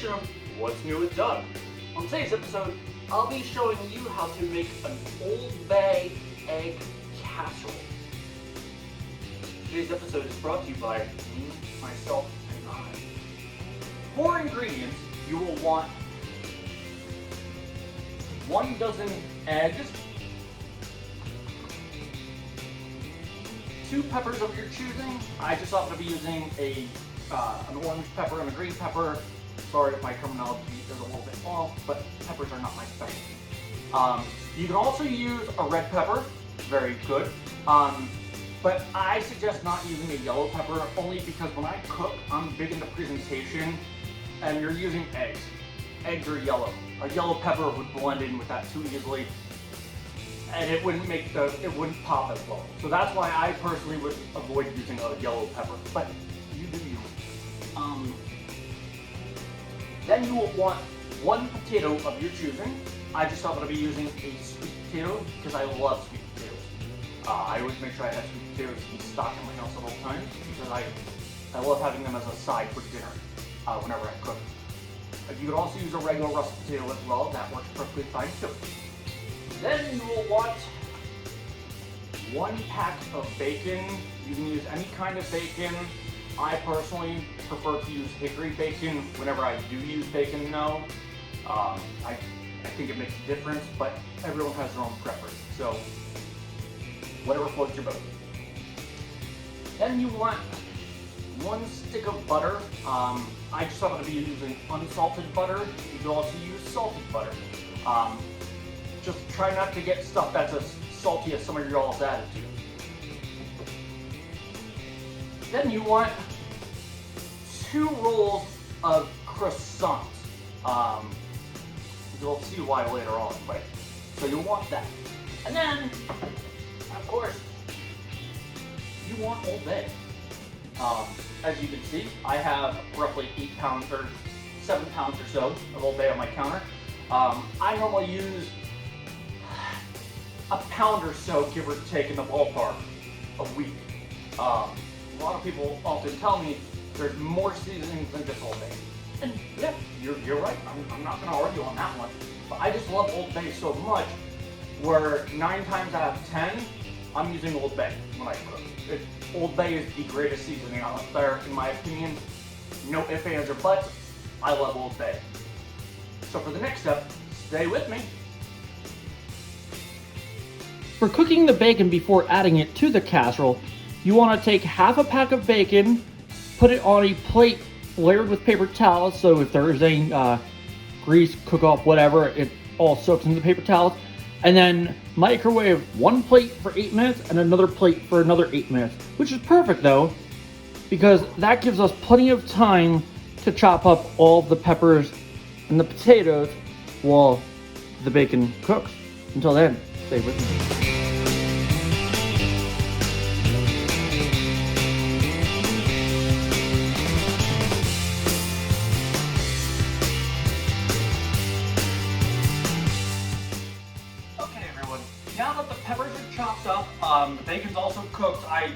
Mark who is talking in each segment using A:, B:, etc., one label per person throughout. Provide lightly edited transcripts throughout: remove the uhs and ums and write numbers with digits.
A: edition of What's New with Doug. On today's episode, I'll be showing you how to make an Old Bay egg casserole. Today's episode is brought to you by me, myself, and I. For ingredients, you will want 1 dozen eggs, 2 peppers of your choosing. I just happen to be using an orange pepper and a green pepper. Sorry if my terminology is a little bit off, but peppers are not my specialty. You can also use a red pepper, very good. But I suggest not using a yellow pepper only because when I cook, I'm big into presentation, and you're using eggs. Eggs are yellow. A yellow pepper would blend in with that too easily, and it wouldn't wouldn't pop as well. So that's why I personally would avoid using a yellow pepper. But you do you. Then you will want 1 potato of your choosing. I just happen to be using a sweet potato because I love sweet potatoes. I always make sure I have sweet potatoes in stock in my house at all times because I love having them as a side for dinner whenever I cook. You could also use a regular russet potato as well. That works perfectly fine too. Then you will want 1 pack of bacon. You can use any kind of bacon. I personally prefer to use hickory bacon whenever I do use bacon though. I think it makes a difference, but everyone has their own preference. So whatever floats your boat. Then you want 1 stick of butter. I just happen to be using unsalted butter. You can also use salted butter. Just try not to get stuff that's as salty as some of y'all's attitude. Then you want 2 rolls of croissants. You'll see why later on, but so you'll want that. And then, of course, you want Old Bay. As you can see, I have roughly 8 pounds or 7 pounds or so of Old Bay on my counter. I normally use a pound or so, give or take, in the ballpark a week. A lot of people often tell me there's more seasonings than just Old Bay. And yeah, you're right, I'm not gonna argue on that one. But I just love Old Bay so much where 9 times out of 10, I'm using Old Bay when I cook. Old Bay is the greatest seasoning out there, in my opinion. No ifs, ands, or buts. I love Old Bay. So for the next step, stay with me.
B: For cooking the bacon before adding it to the casserole, you want to take half a pack of bacon, put it on a plate layered with paper towels, so if there is any grease, cook-off, whatever, it all soaks into the paper towels, and then microwave 1 plate for 8 minutes and another plate for another 8 minutes, which is perfect though, because that gives us plenty of time to chop up all the peppers and the potatoes while the bacon cooks. Until then, stay with me.
A: Now that the peppers are chopped up, the bacon's also cooked. I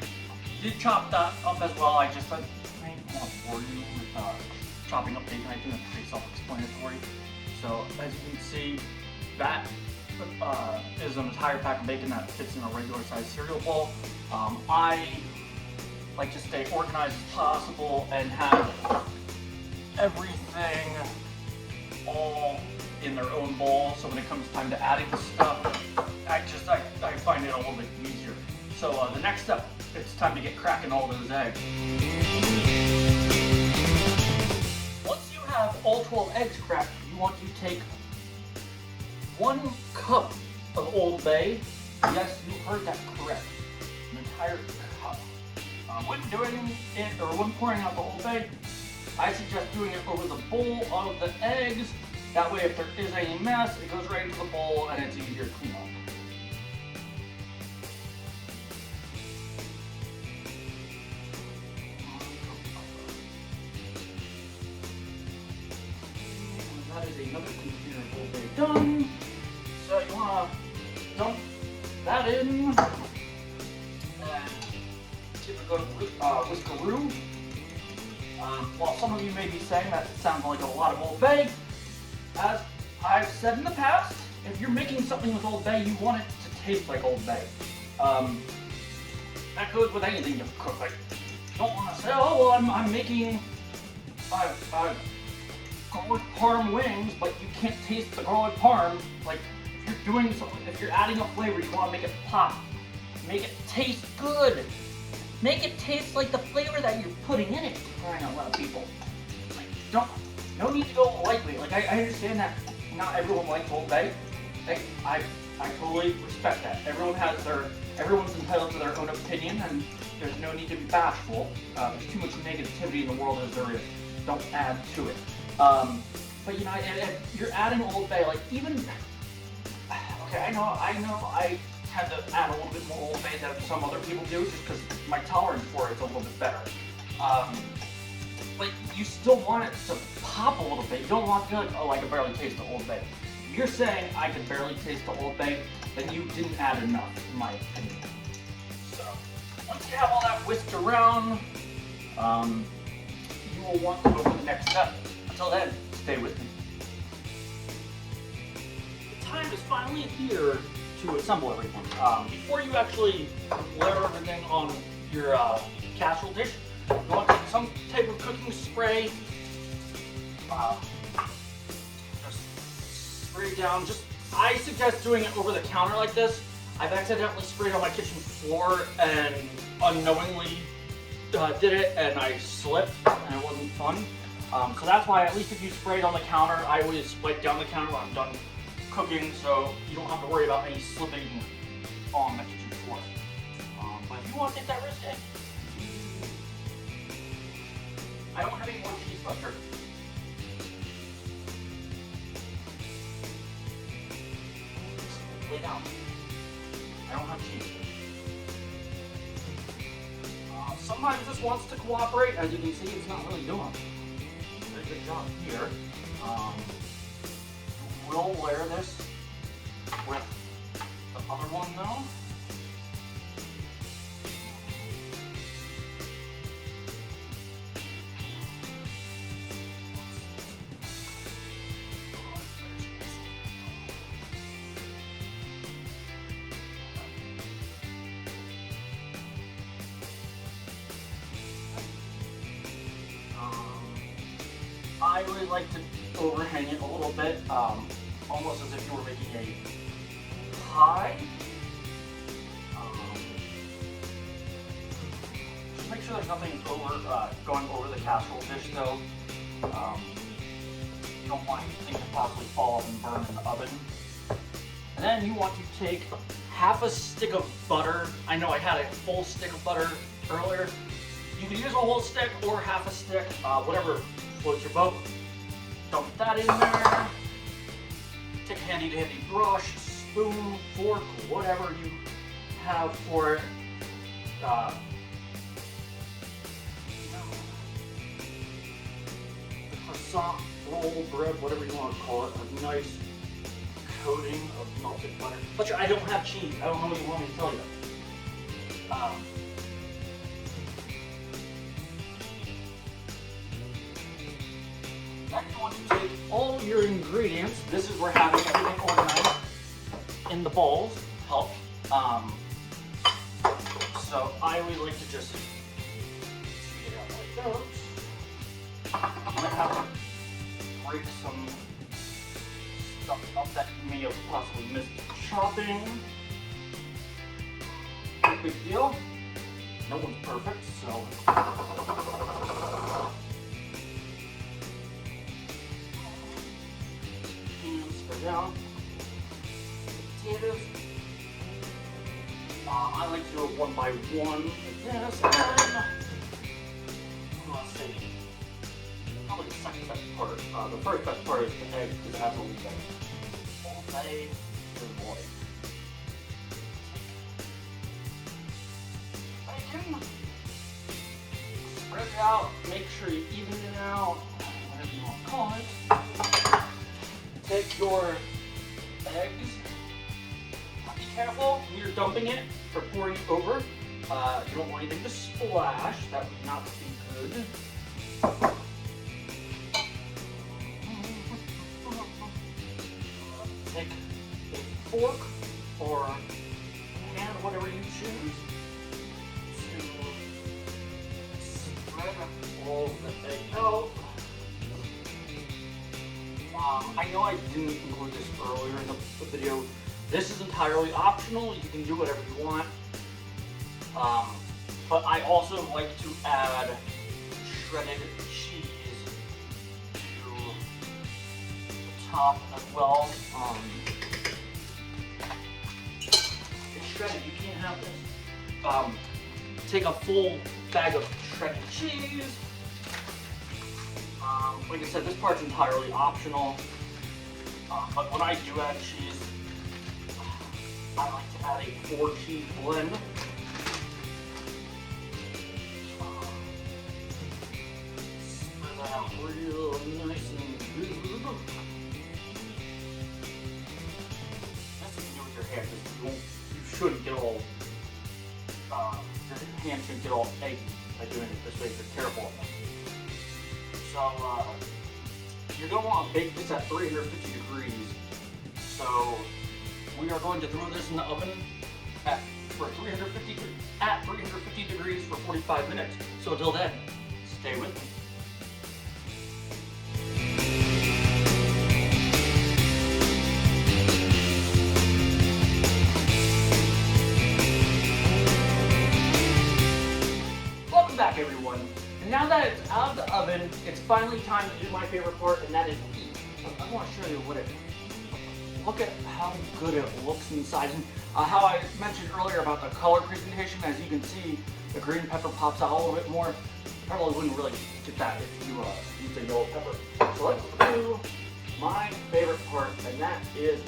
A: did chop that up as well. I just didn't want to bore you with chopping up bacon. I think that's pretty self-explanatory. So as you can see, that is an entire pack of bacon that fits in a regular sized cereal bowl. I like to stay organized as possible and have everything all in their own bowl. So when it comes time to adding the stuff, I find it a little bit easier. So the next step, it's time to get cracking all those eggs. Once you have all 12 eggs cracked, you want to take 1 cup of Old Bay. Yes, you heard that correct. An entire cup. When doing it, or when pouring out the Old Bay, I suggest doing it over the bowl of the eggs. That way, if there is any mess, it goes right into the bowl and it's easier to clean up. That is another container of Old Bay done. So you want to dump that in and give it a good whiskeroo.
B: While some of you may be saying that sounds like a lot of Old Bay, as I've said in the past, if you're making something with Old Bay, you want it to taste like Old Bay. That goes with anything you cook. Like, you don't want to say, oh, well, I'm making garlic parm wings, but you can't taste the garlic parm. Like, if you're doing something, if you're adding a flavor, you want to make it pop. Make it taste good. Make it taste like the flavor that you're putting in it. Crying out loud, people. Like, no need to go lightly. Like, I understand that not everyone likes Old Bay. Like, I totally respect that. Everyone's entitled to their own opinion, and there's no need to be bashful. There's too much negativity in the world as there is. Don't add to it. But you know, if you're adding Old Bay, like even, okay, I know, I tend to add a little bit more Old Bay than some other people do, just because my tolerance for it is a little bit better. But you still want it to pop a little bit. You don't want to feel like, oh, I can barely taste the Old Bay. If you're saying I can barely taste the Old Bay, then you didn't add enough, in my opinion. So, once you have all that whisked around, you will want to go to the next step. Until then, stay with me. The time is finally here to assemble everything. Before you actually layer everything on your casserole dish, you want to take some type of cooking spray. Just spray down. I suggest doing it over the counter like this. I've accidentally sprayed on my kitchen floor and unknowingly did it, and I slipped, and it wasn't fun. So that's why, at least if you spray it on the counter, I always wipe down the counter when I'm done cooking, so you don't have to worry about any slipping on the kitchen floor. But if you want to take that risk, I don't have any more cheese butter. Lay down. I don't have cheese. Sometimes this wants to cooperate. As you can see, it's not really doing a good job here. We'll layer this with the other one though. I really like to overhang it a little bit, almost as if you were making a pie. Just make sure there's nothing going over the casserole dish though. You don't want anything to possibly fall off and burn in the oven. And then you want to take half a stick of butter. I know I had a full stick of butter earlier. You can use a whole stick or half a stick, whatever floats your boat. Dump that in there. Take a handy dandy brush, spoon, fork, whatever you have for it. The croissant, roll, bread, whatever you want to call it, a nice coating of melted butter. But I don't have cheese. I don't know what you want me to tell you. Then you want to take all your ingredients. This is where having everything organized in the bowls help. So I always like to just take it out like those. I'm gonna have to break some stuff up that you may have possibly missed chopping. No big deal. No one's perfect, so. Down. Potatoes. I like to do it one by one like this, and then let's see. Probably the second best part. The first best part is the egg because it has a little bit. All day, good boy. Bacon. Spread it out. Make sure you even it out. Whatever you want to call it. Take your eggs. Be careful when you're dumping it or pouring it over. You don't want anything to splash. That would not be good.
A: Take a fork or hand, whatever you choose, to spread all of the egg out. I know I didn't include this earlier in the video. This is entirely optional. You can do whatever you want. But I also like to add shredded cheese to the top as well. It's shredded, you can't have this. Take a full bag of shredded cheese. Like I said, this part's entirely optional. But when I do add cheese, I like to add a 4-cheese blend. Spread that out real nice and good. That's what you do with your hand, because you shouldn't get all, your hand shouldn't get all eggy by doing it this way if you're careful. So, you're going to want to bake this at 350 degrees. So, we are going to throw this in the oven at 350 degrees for 45 minutes. So until then, stay with me. Welcome back, everyone. And now that it's out of the oven, it's finally time to do my favorite part, and that is eat. So I want to show you what it is. Look at how good it looks inside. And, how I mentioned earlier about the color presentation, as you can see, the green pepper pops out a little bit more. Probably wouldn't really get that if you use a yellow pepper. So let's do my favorite part, and that is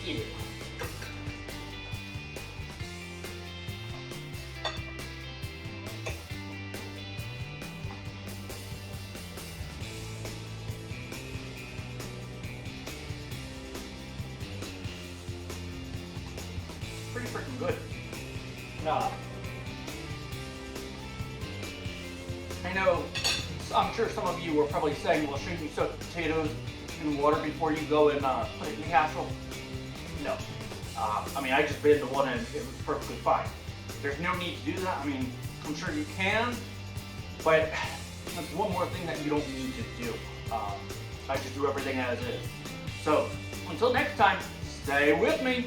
A: eating. Pretty freaking good. I know, I'm sure some of you were probably saying, well, shouldn't you soak potatoes in water before you go and put it in the casserole? No. I mean, I just made the one and it was perfectly fine. There's no need to do that. I mean, I'm sure you can, but that's one more thing that you don't need to do. I just do everything as is. So, until next time, stay with me.